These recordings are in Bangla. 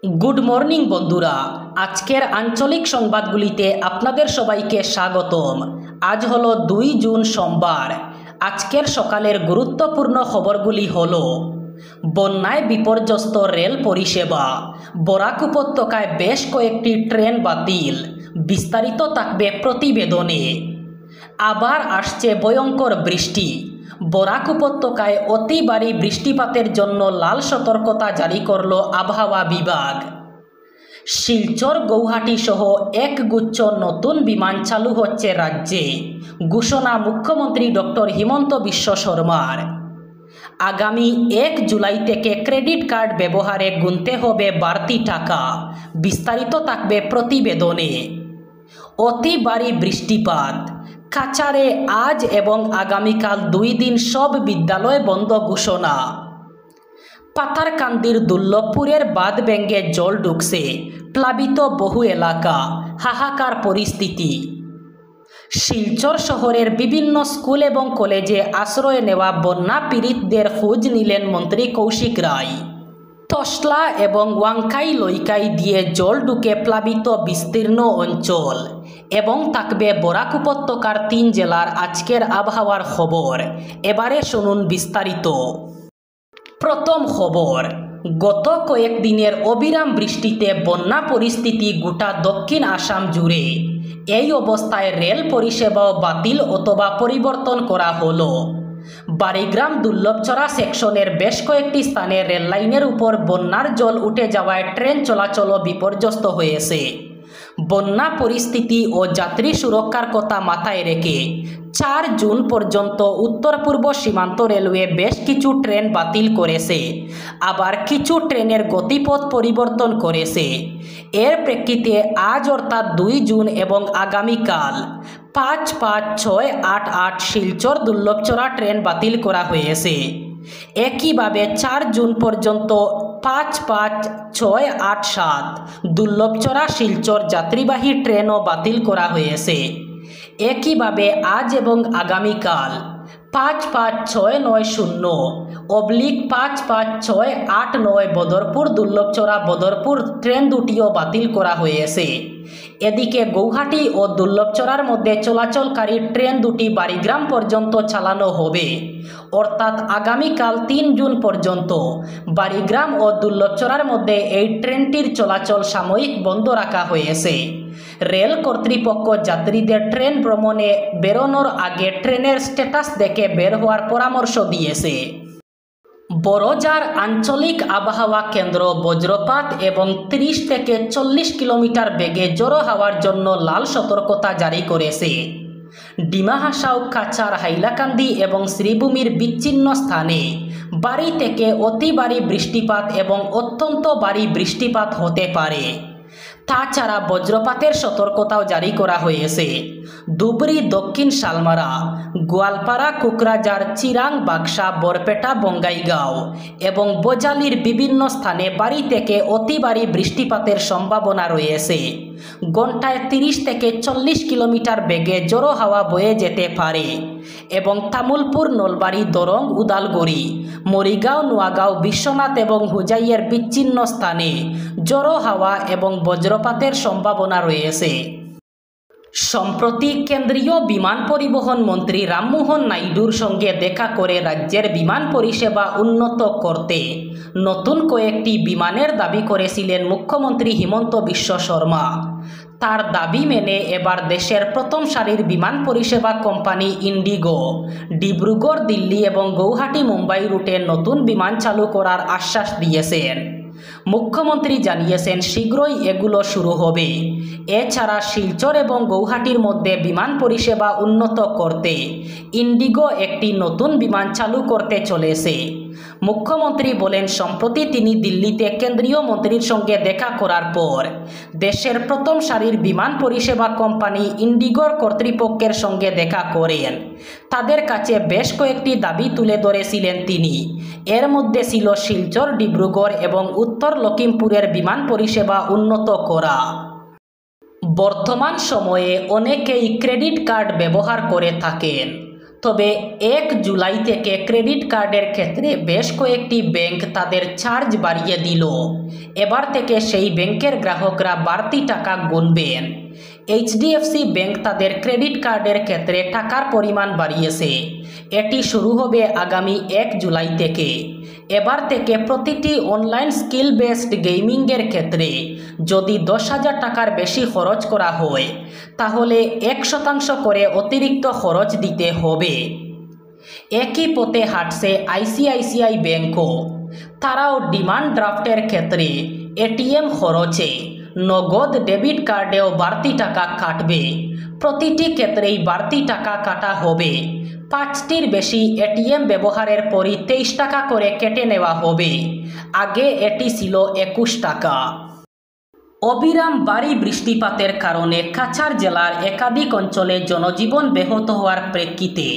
গুড মর্নিং বন্ধুরা, আজকের আঞ্চলিক সংবাদগুলিতে আপনাদের সবাইকে স্বাগতম। আজ হলো 2 জুন সোমবার। আজকের সকালের গুরুত্বপূর্ণ খবরগুলি হলো: বন্যায় বিপর্যস্ত রেল পরিষেবা, বরাক উপত্যকায় বেশ কয়েকটি ট্রেন বাতিল। বিস্তারিত থাকবে প্রতিবেদনে। আবার আসছে ভয়ঙ্কর বৃষ্টি। বরাক উপত্যকায় অতি ভারী বৃষ্টিপাতের জন্য লাল সতর্কতা জারি করল আবহাওয়া বিভাগ। শিলচর গৌহাটি সহ একগুচ্ছ নতুন বিমান চালু হচ্ছে রাজ্যে, ঘোষণা মুখ্যমন্ত্রী ডক্টর হিমন্ত বিশ্ব শর্মার। আগামী 1 জুলাই থেকে ক্রেডিট কার্ড ব্যবহারে গুনতে হবে বাড়তি টাকা। বিস্তারিত থাকবে প্রতিবেদনে। অতি ভারী বৃষ্টিপাত। কাছাড়ে আজ এবং আগামীকাল 2 দিন সব বিদ্যালয় বন্ধ ঘোষণা। পাথারকান্দির দুর্লভপুরের বাঁধ ভেঙে জল ঢুকছে, প্লাবিত বহু এলাকা, হাহাকার পরিস্থিতি। শিলচর শহরের বিভিন্ন স্কুল এবং কলেজে আশ্রয় নেওয়া বন্যা পীড়িতদের খোঁজ নিলেন মন্ত্রী কৌশিক রায়। তসলা এবং ওয়াংখাই লইকাই দিয়ে জল ঢুকে প্লাবিত বিস্তীর্ণ অঞ্চল। এবং থাকবে বরাক উপত্যকার 3 জেলার আজকের আবহাওয়ার খবর। এবারে শুনুন বিস্তারিত। প্রথম খবর, গত কয়েকদিনের অবিরাম বৃষ্টিতে বন্যা পরিস্থিতি গোটা দক্ষিণ আসাম জুড়ে। এই অবস্থায় রেল পরিষেবাও বাতিল অথবা পরিবর্তন করা হলো। বারিগ্রাম দুর্লভচড়া সেকশনের বেশ কয়েকটি স্থানে রেল লাইনের উপর বন্যার জল উঠে যাওয়ায় ট্রেন চলাচলও বিপর্যস্ত হয়েছে। বন্যা পরিস্থিতি ও যাত্রী সুরক্ষার কথা মাথায় রেখে 4 জুন পর্যন্ত উত্তর পূর্ব সীমান্ত রেলওয়ে বেশ কিছু ট্রেন বাতিল করেছে, আবার কিছু ট্রেনের গতিপথ পরিবর্তন করেছে। এর প্রেক্ষিতে আজ অর্থাৎ 2 জুন এবং আগামীকাল 5, 5, 6, 8, 8 শিলচর দুর্লভচড়া ট্রেন বাতিল করা হয়েছে। একইভাবে 4 জুন পর্যন্ত 5, 5, 6, 8, 7 দুর্লভচড়া শিলচর যাত্রীবাহী ট্রেনও বাতিল করা হয়েছে। একইভাবে আজ এবং আগামীকাল 5, 5, 6, 9, 0 5, 5, 6, 8, 9 বদরপুর দুর্লভচড়া বদরপুর ট্রেন দুটিও বাতিল করা হয়েছে। এদিকে গৌহাটি ও দুর্লভচড়ার মধ্যে চলাচলকারী ট্রেন দুটি বারিগ্রাম পর্যন্ত চালানো হবে, অর্থাৎ আগামীকাল 3 জুন পর্যন্ত বারিগ্রাম ও দুর্লভচড়ার মধ্যে এই ট্রেনটির চলাচল সাময়িক বন্ধ রাখা হয়েছে। রেল কর্তৃপক্ষ যাত্রীদের ট্রেন ভ্রমণে বেরোনোর আগে ট্রেনের স্ট্যাটাস দেখে বের হওয়ার পরামর্শ দিয়েছে। বড়জার আঞ্চলিক আবহাওয়া কেন্দ্র বজ্রপাত এবং 30 থেকে 40 কিলোমিটার বেগে জোরো হাওয়ার জন্য লাল সতর্কতা জারি করেছে। ডিমা হাসাও, কাছাড়, হাইলাকান্দি এবং শ্রীভূমির বিচ্ছিন্ন স্থানে ভারী থেকে অতি ভারী বৃষ্টিপাত এবং অত্যন্ত ভারী বৃষ্টিপাত হতে পারে। তাছাড়া বজ্রপাতের সতর্কতাও জারি করা হয়েছে। ধুবড়ী, দক্ষিণ শালমারা, গোয়ালপাড়া, কোকরাঝার, চিরাং, বাক্সা, বরপেটা, বঙ্গাইগাঁও এবং বজালির বিভিন্ন স্থানে ভারী থেকে অতি ভারী বৃষ্টিপাতের সম্ভাবনা রয়েছে। ঘন্টায় 30 থেকে 40 কিলোমিটার বেগে জোরো হাওয়া বয়ে যেতে পারে এবং তামুলপুর, নলবাড়ি, দরং, উদালগুড়ি, মরিগাঁও, নোয়াগাঁও, বিশ্বনাথ এবং হুজাইয়ের বিচ্ছিন্ন স্থানে জোরো হাওয়া এবং বজ্রপাতের সম্ভাবনা রয়েছে। সম্প্রতি কেন্দ্রীয় বিমান পরিবহন মন্ত্রী রামমোহন নাইডুর সঙ্গে দেখা করে রাজ্যের বিমান পরিষেবা উন্নত করতে নতুন কয়েকটি বিমানের দাবি করেছিলেন মুখ্যমন্ত্রী হিমন্ত বিশ্ব শর্মা। তার দাবি মেনে এবার দেশের প্রথম সারির বিমান পরিষেবা কোম্পানি ইন্ডিগো ডিব্রুগড়, দিল্লি এবং গৌহাটি, মুম্বাই রুটে নতুন বিমান চালু করার আশ্বাস দিয়েছেন। মুখ্যমন্ত্রী জানিয়েছেন শীঘ্রই এগুলো শুরু হবে। এছাড়া শিলচর এবং গৌহাটির মধ্যে বিমান পরিষেবা উন্নত করতে ইন্ডিগো একটি নতুন বিমান চালু করতে চলেছে। মুখ্যমন্ত্রী বলেন, সম্প্রতি তিনি দিল্লিতে কেন্দ্রীয় মন্ত্রীর সঙ্গে দেখা করার পর দেশের প্রথম সারির বিমান পরিষেবা কোম্পানি ইন্ডিগোর কর্তৃপক্ষের সঙ্গে দেখা করেন। তাদের কাছে বেশ কয়েকটি দাবি তুলে ধরেছিলেন তিনি। এর মধ্যে ছিল শিলচর, ডিব্রুগড় এবং উত্তর লখিমপুরের বিমান পরিষেবা উন্নত করা। বর্তমান সময়ে অনেকেই ক্রেডিট কার্ড ব্যবহার করে থাকেন। তবে 1 জুলাই থেকে ক্রেডিট কার্ডের ক্ষেত্রে বেশ কয়েকটি ব্যাংক তাদের চার্জ বাড়িয়ে দিল। এবার থেকে সেই ব্যাংকের গ্রাহকরা বাড়তি টাকা গুনবেন। এইচডিএফসি ব্যাংক তাদের ক্রেডিট কার্ডের ক্ষেত্রে টাকার পরিমাণ বাড়িয়েছে। এটি শুরু হবে আগামী 1 জুলাই থেকে। এবার থেকে প্রতিটি অনলাইন স্কিল বেসড গেমিংয়ের ক্ষেত্রে যদি 10,000 টাকার বেশি খরচ করা হয় তাহলে 1% করে অতিরিক্ত খরচ দিতে হবে। একই পথে হাঁটছে আইসিআইসিআই ব্যাংকও। তারাও ডিমান্ড ড্রাফটের ক্ষেত্রে এটিএম খরচে নগদ ডেবিট কার্ডেও বাড়তি টাকা কাটবে। প্রতিটি ক্ষেত্রেই বাড়তি টাকা কাটা হবে। 5টির বেশি এটিএম ব্যবহারের পরই 23 টাকা করে কেটে নেওয়া হবে। আগে এটি ছিল 21 টাকা। অবিরাম ভারী বৃষ্টিপাতের কারণে কাছাড় জেলার একাধিক অঞ্চলে জনজীবন ব্যাহত হওয়ার প্রেক্ষিতে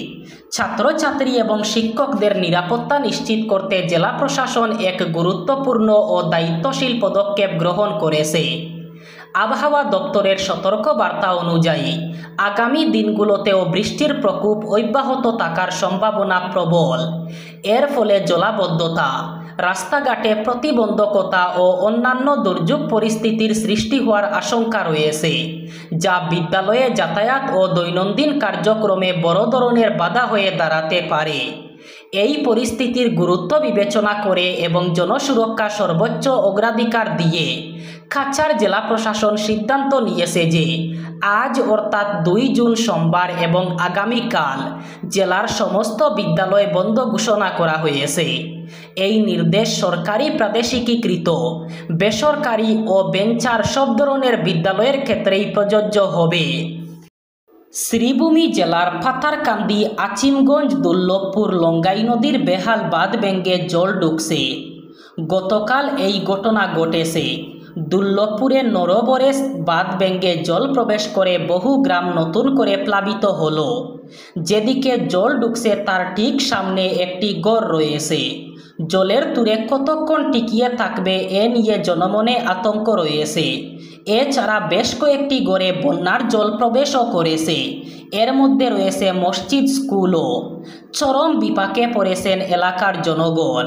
ছাত্রছাত্রী এবং শিক্ষকদের নিরাপত্তা নিশ্চিত করতে জেলা প্রশাসন এক গুরুত্বপূর্ণ ও দায়িত্বশীল পদক্ষেপ গ্রহণ করেছে। আবহাওয়া দপ্তরের সতর্কবার্তা অনুযায়ী আগামী দিনগুলোতেও বৃষ্টির প্রকোপ অব্যাহত থাকার সম্ভাবনা প্রবল। এর ফলে জলাবদ্ধতা, রাস্তাঘাটে প্রতিবন্ধকতা ও অন্যান্য দুর্যোগ পরিস্থিতির সৃষ্টি হওয়ার আশঙ্কা রয়েছে, যা বিদ্যালয়ে যাতায়াত ও দৈনন্দিন কার্যক্রমে বড় ধরনের বাধা হয়ে দাঁড়াতে পারে। এই পরিস্থিতির গুরুত্ব বিবেচনা করে এবং জনসুরক্ষা সর্বোচ্চ অগ্রাধিকার দিয়ে কাছাড় জেলা প্রশাসন সিদ্ধান্ত নিয়েছে যে আজ অর্থাৎ 2 জুন সোমবার এবং আগামীকাল জেলার সমস্ত বিদ্যালয় বন্ধ ঘোষণা করা হয়েছে। এই নির্দেশ সরকারি, প্রাদেশিকীকৃত, বেসরকারি ও বেঞ্চার সব ধরনের বিদ্যালয়ের ক্ষেত্রেই প্রযোজ্য হবে। শ্রীভূমি জেলার পাথারকান্দি, আচিমগঞ্জ, দুর্লভপুর, লঙ্গাই নদীর বেহাল বাঁধ ভেঙে জল ঢুকছে। গতকাল এই ঘটনা ঘটেছে। দুর্লভপুরে নরবরেশ বাঁধ ভেঙে জল প্রবেশ করে বহু গ্রাম নতুন করে প্লাবিত হলো। যেদিকে জল ঢুকছে তার ঠিক সামনে একটি গড় রয়েছে। জলের তুরে কতক্ষণ টিকিয়ে থাকবে এ নিয়ে জনমনে আতঙ্ক রয়েছে। এছাড়া বেশ কয়েকটি গড়ে বন্যার জল প্রবেশও করেছে। এর মধ্যে রয়েছে মসজিদ, স্কুলও। চরম বিপাকে পড়েছেন এলাকার জনগণ।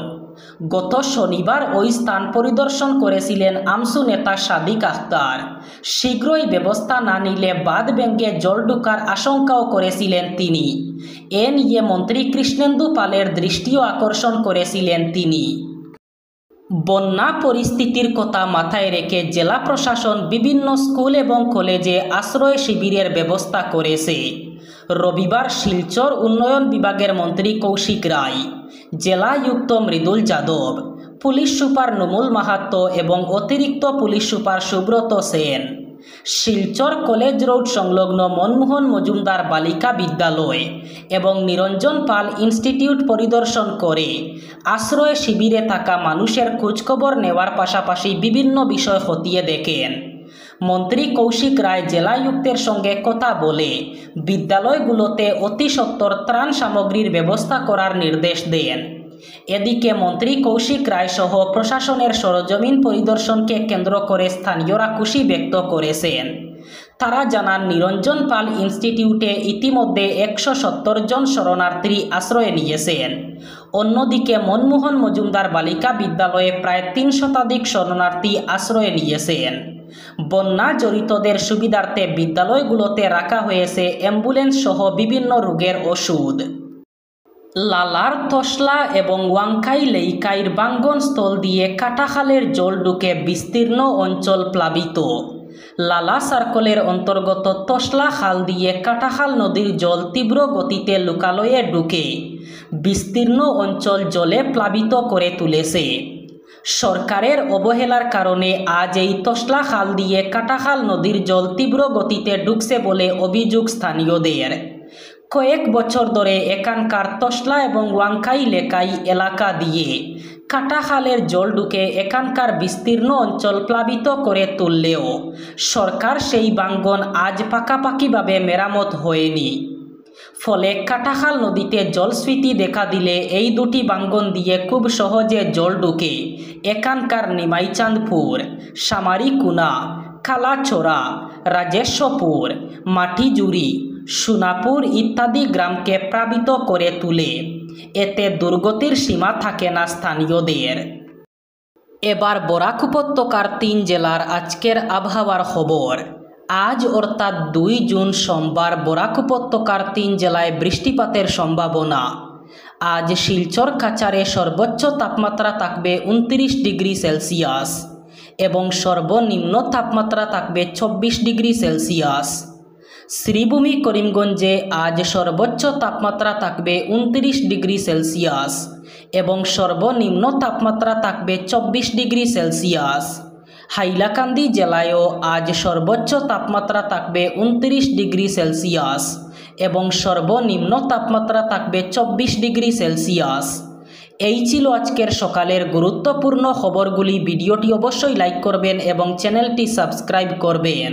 গত শনিবার ওই স্থান পরিদর্শন করেছিলেন আমসু নেতা সাদিক আখতার। শীঘ্রই ব্যবস্থা না নিলে বাঁধ ভেঙে জল ঢোকার আশঙ্কাও করেছিলেন তিনি। এ নিয়ে মন্ত্রী কৃষ্ণেন্দু পালের দৃষ্টিও আকর্ষণ করেছিলেন তিনি। বন্যা পরিস্থিতির কথা মাথায় রেখে জেলা প্রশাসন বিভিন্ন স্কুল এবং কলেজে আশ্রয় শিবিরের ব্যবস্থা করেছে। রবিবার শিলচর উন্নয়ন বিভাগের মন্ত্রী কৌশিক রায়, জেলায়ুক্ত মৃদুল যাদব, পুলিশ সুপার নুমুল মাহাতো এবং অতিরিক্ত police super Subrata Sen Silchar college road সংলগ্ন মনমোহন মজুমদার বালিকা বিদ্যালয় এবং নিরঞ্জন পাল ইনস্টিটিউট পরিদর্শন করে আশ্রয় শিবিরে থাকা মানুষের খোঁজখবর নেওয়ার পাশাপাশি বিভিন্ন বিষয় খতিয়ে দেখেন। মন্ত্রী কৌশিক রায় জেলায়ুক্তের সঙ্গে কথা বলে বিদ্যালয়গুলোতে অতি সত্বর ত্রাণ সামগ্রীর ব্যবস্থা করার নির্দেশ দেন। এদিকে মন্ত্রী কৌশিক রায় সহ প্রশাসনের সরজমিন পরিদর্শনকে কেন্দ্র করে স্থানীয়রা খুশি ব্যক্ত করেছেন। তারা জানান, নিরঞ্জন পাল ইনস্টিটিউটে ইতিমধ্যে 170 জন শরণার্থী আশ্রয় নিয়েছেন। অন্যদিকে মনমোহন মজুমদার বালিকা বিদ্যালয়ে প্রায় 3 শতাধিক শরণার্থী আশ্রয় নিয়েছেন। বন্যা জড়িতদের সুবিধার্থে বিদ্যালয়গুলোতে রাখা হয়েছে অ্যাম্বুলেন্স সহ বিভিন্ন রোগের ওষুধ। লালার তসলা এবং ওয়াংখাই লেইকাইর বাঙ্গন স্থল দিয়ে কাটাখালের জল ঢুকে বিস্তীর্ণ অঞ্চল প্লাবিত। লালা সার্কলের অন্তর্গত তসলা খাল দিয়ে কাটাখাল নদীর জল তীব্র গতিতে লোকালয়ে ঢুকে বিস্তীর্ণ অঞ্চল জলে প্লাবিত করে তুলেছে। সরকারের অবহেলার কারণে আজ এই তসলা খাল দিয়ে কাটাখাল নদীর জল তীব্র গতিতে ঢুকছে বলে অভিযোগ স্থানীয়দের। কয়েক বছর ধরে এখানকার তসলা এবং ওয়াংখাই লেকাই এলাকা দিয়ে কাটাখালের জল ঢুকে এখানকার বিস্তীর্ণ অঞ্চল প্লাবিত করে তুললেও সরকার সেই বাঙ্গন আজ পাকাপাকিভাবে মেরামত হয়নি। ফলে কাটাখাল নদীতে জলস্ফীতি দেখা দিলে এই দুটি বাঙ্গন দিয়ে খুব সহজে জল ঢুকে এখানকার নিমাইচাঁদপুর, সামারিকুনা, কালাচোরা, রাজেশ্বপুর, মাটিজুরি, সোনাপুর ইত্যাদি গ্রামকে প্লাবিত করে তোলে। এতে দুর্গতির সীমা থাকে না স্থানীয়দের। এবার বরাক উপত্যকার 3 জেলার আজকের আবহাওয়ার খবর। আজ অর্থাৎ 2 জুন সোমবার বরাক উপত্যকার 3 জেলায় বৃষ্টিপাতের সম্ভাবনা। আজ শিলচর কাছাড়ে সর্বোচ্চ তাপমাত্রা থাকবে 29 ডিগ্রি সেলসিয়াস এবং সর্বনিম্ন তাপমাত্রা থাকবে 24 ডিগ্রি সেলসিয়াস। শ্রীভূমি করিমগঞ্জে আজ সর্বোচ্চ তাপমাত্রা থাকবে 29 ডিগ্রি সেলসিয়াস এবং সর্বনিম্ন তাপমাত্রা থাকবে 24 ডিগ্রি সেলসিয়াস। হাইলাকান্দি জেলায়ও আজ সর্বোচ্চ তাপমাত্রা থাকবে 29 ডিগ্রি সেলসিয়াস এবং সর্বনিম্ন তাপমাত্রা থাকবে 24 ডিগ্রি সেলসিয়াস। এই ছিল আজকের সকালের গুরুত্বপূর্ণ খবরগুলি। ভিডিওটি অবশ্যই লাইক করবেন এবং চ্যানেলটি সাবস্ক্রাইব করবেন।